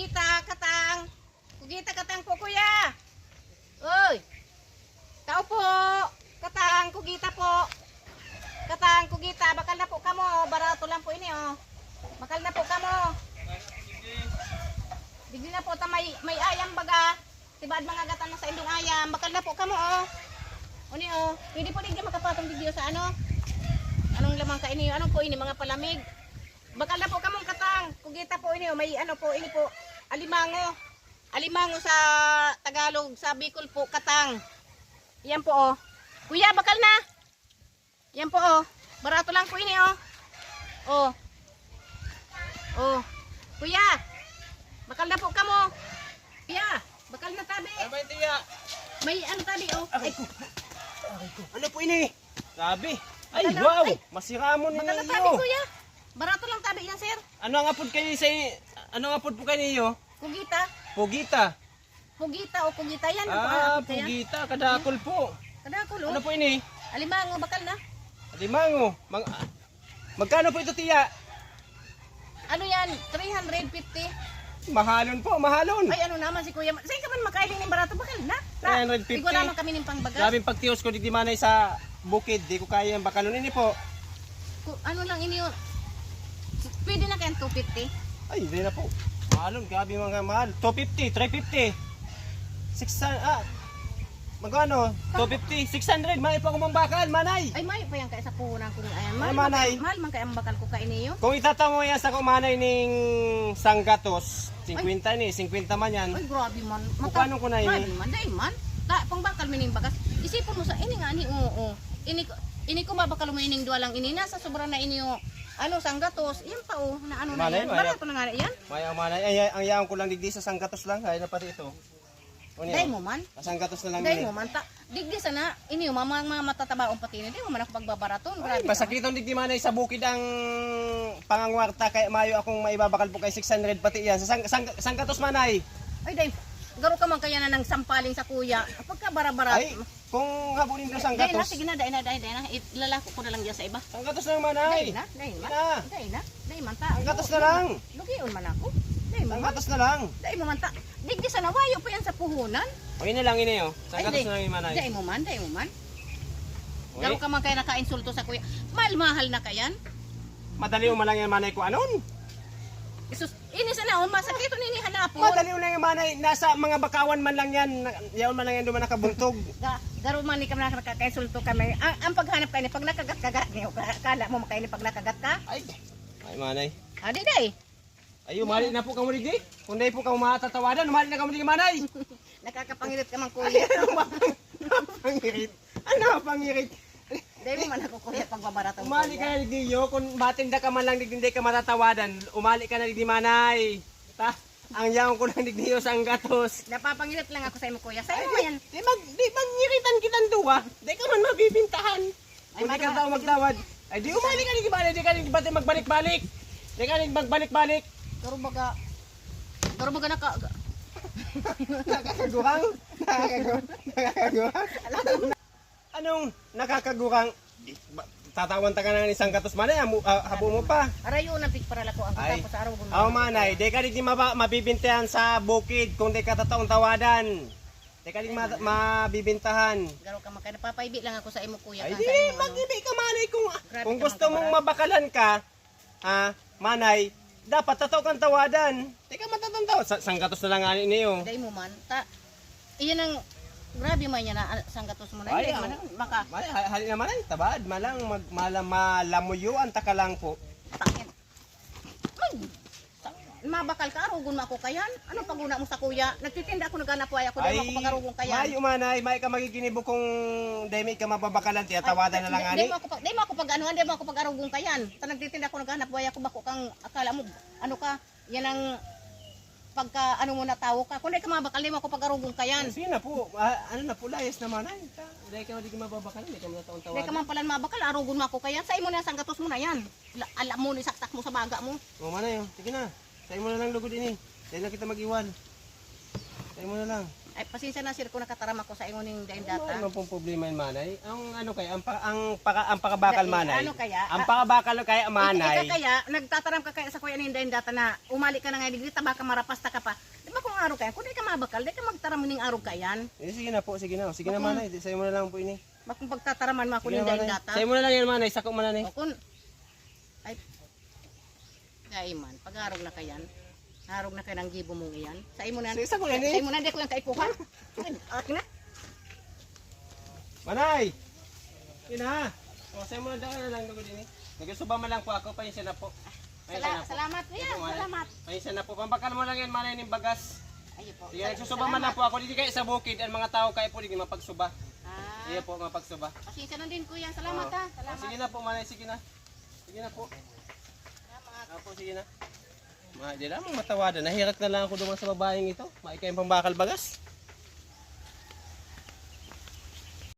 Kugita, katang. Kugita, katang po, kuya. Uy. Tao po. Katang, kugita po. Katang, kugita. Bakal na po kamo. Barato lang po ini, oh. Bakal na po kamo. Digdi na po ta may ayam baga. Tibad mga gatan na sa indong ayam. Bakal na po kamo, oh. Uni, oh. Hindi po digdi makapatong digdi sa ano. Anong lamang ka ini? Anong po ini? Mga palamig. Bakal na po kamong katang. Kugita po ini, oh. May ano po ini po. Alimango. Alimango sa Tagalog, sa Bicol po, katang. Yan po, oh. Kuya, bakal na. Yan po, oh. Barato lang po ini, oh. Oh. Oh. Kuya, bakal na po kamo. Kuya, bakal na tabi. Abay, tiya. May ano tabi, oh. Ay, Ano po ini? Sabi. Ay, Bakal na- wow. ay. Masiramon bakal na tabi, ninyo. kuya. Barato lang tabi yan, sir. Ano ang apod kayo sa... Ano ang apod po kayo ninyo? Kugita. Pugita. Pugita o kugita yan. Pugita. Kadakol po. Kadakol, Ano oh. po ini? Alimango, bakal na. Alimango. Magkano po ito, tiya? Ano yan? 350. Mahalon po, mahalon. Ay, ano naman si kuya. Sa'yo ka man makailing ng barato, bakal na. 350. Ikaw naman kami ng pangbagas. Sabing pagtios ko, di manay sa bukid. Di ko kaya yung bakalon ini po. Ano lang ini yun? Pwede na kayang 250. Ay, hindi na po. Mahalon, grabe mga mahal. 250, 350. 600, magkano? 250, 600. May pa akong bakal, manay. Ay, may pa yan kaya sa puhunan kung ayan. Ay, manay. Mahal man kaya ang bakal ko kainiyo. Kung itataw mo yan sa kumanay ning sanggatos, 50 ni, 50 man yan. Ay, grabe man. Paano ko na ini? Grabe man, dahil man. Pangbakal mining bagas. Isipon mo sa ini nga ni, oo. Ini ko mabakal mo ining duwa lang ini. Nasa sobra na ini yung ano, sanggatos. Yan pa, oh. Na ano na Manay, yan. manay. Barato na nga na yan. May manay. Ay, ang yaon ko lang digdi sa sanggatos lang. Ay, na pati ito. Dahil mo man. Sanggatos na lang Dahil din. mo man. Digdi sana. Ini yung mga matatabaong pati ini. Di mo man ako pagbabaraton. Ay, Grabe. masakiton digdi manay sa bukid ang pangangwarta. Kaya mayo akong maibabakal po kay 600 pati yan. Sa sanggatos manay. Ay, dahil. Garo ka man kaya na ng sampaling sa kuya. Pagka bara-bara. Ay, kung habulin ko Dahil na, sanggatos. sige na, dahil na. Ilalako ko na lang dyan sa iba. Sanggatos lang manay. Dahil na, dahil man. Na. Dahil na, dahil man ta. Sanggatos na lang. Lugion man ako. Dahil mo man. Sanggatos na lang. Dahil mo man ta. Digdi sa nawayo pa yan sa puhunan. O yun na lang ini oh. Ay, Sanggatos na lang yung manay. Dahil mo man, dahil mo man. Uy, Garo ka man kaya naka-insulto sa kuya. Mahal na kayan. madali mo lang yung manay ko anon. Isus, ini sana, masakit ito nini hanapon. Madali mo lang yung manay. Nasa mga bakawan man lang yan. Yaon man lang yan doon nakabuntog. Garo man ni kami nakaka-insulto kami. Ang paghanap kayo ni pag nakagat-kagat niyo, kala mo makaini pag nakagat ka? Ay, manay. Adi day. Ay, umali na po ka mo digdi. Kung di po ka matatawadan, umali na ka mo digdi manay. Nakakapangirit ka man kuya. Pangirit. Ano pangirit? Dahil mo man ako kuya pagbabaratong Umali ka na digdi yo. Kung batinda ka man lang digdi, hindi ka matatawadan. Umali ka na digdi manay. Ta, ang yaon ko lang digdi yo sa gatos. Napapangirit lang ako sa imo kuya. Sa imo man yan. Di magngiritan kitang duwa. Di ka man mabibintahan. Ay, Kung di ka madara- tao magtawad. Ay, di umali ka digdi manay. Di ka digdi magbalik-balik. Di ka digdi magbalik-balik. Garo baga naka Nakakagurang? Nakakagurang? Anong nakakagurang? Tatawan ta ka ng isang gatos manay, habo mo pa. arayo na pig para lako ang Ay, tapos araw gun. aw manay, di ka di mabibintahan sa bukid kung di ka tataong tawadan. Di ka di mabibintahan. Garo ka man kay napapaibi lang ako sa imo kuya. Ay kan di, sa imo, ano. mag-ibig ka manay kung Grabe kung ka gusto man mong kabarat. mabakalan ka, manay, dapat tataw kang tawadan. Di ka matatong tawad. Sang gatos na lang ani niyo. Dahil mo man ta. Iyan ang grabe man yan na sanggatos mo na. Ay, Hindi man maka Hali naman ay, tabad, malang, malamuyuan ta ka lang po. tangin. Mabakal ka arugon mo ako kayan. Ano paguna mo sa kuya? Nagtitinda ako naghanap buhay ako dahil ako pag-arugon kayan. may umanay, may ka magiginibo kung dahil ka mababakalan, tiyatawadan na lang ani. Di mo ako pag-anuhan, di mo ako pag-arugon kayan. Ta nagtitinda ako naghanap buhay ako bako kang akala mo ano ka? Yan ang pagka ano mo na tao ka. Kung di ka mabakal, di mo ako pag-arugon kayan. Sige na po, ano na po, layas naman ay. Dahil ka hindi mababakalan, hindi ka matataon Di ka tawadan. man pala mabakal, arugon mo ako kayan. Sa imo na sanggatos mo na yan. Alam mo ni saksak mo sa baga mo. Umanay, sige na. Tayo mo na lang lugod ini. Dahil na kita mag-iwan. Tayo mo na lang. Ay, pasensya na sir kung nakataram ako sa ingon ning daing Ano data. naman pong problema yun, manay? Ang ano kaya, ang pakabakal manay. Ano kaya? Ang pakabakal kaya manay. Ika kaya, nagtataram ka kaya sa kuya ning daing data na umali ka na nga, digdi taba ka marapasta ka pa. Di ba kung araw kaya, kung di ka mabakal, di ka magtaram ning araw kayan. Sige na po, sige na. Sige na, manay. Sa'yo mo na lang po ini. Bakit pagtataraman mo ako Sige ning na, daing manay. data? Sa'yo mo na lang yan, manay. Sako mo na ni. O kun, ay, kaya man, pag-arog na kayan, harog na kayo ng gibo mong iyan. Sa imo na, Sige, sako yan sa eh. imo na, di ko lang kaipuhan. Akin na. Manay! Sige na. O, sa'yo mo na lang dugo din eh. Nagsuba man lang po ako. Pahinsa na po. Pahinsa na po. Salamat, kuya. Ito, manay. Salamat. Pahinsa na po. Pampakal mo lang yan, manay, ng bagas. Ayun po. Sige, nagsusuba man lang po ako. Hindi kayo sa bukid. Ang mga tao kayo po, hindi mapagsuba. Ah, Sige po, mapagsuba. pasensya na din kuya. Salamat ha. Salamat. Sige na po, manay. Sige na. Sige na po. Salamat. Ako, sige na. Di lang mong matawadan. Nahirat na lang ako duman sa babaeng ito. Maikay ang pambakal bagas.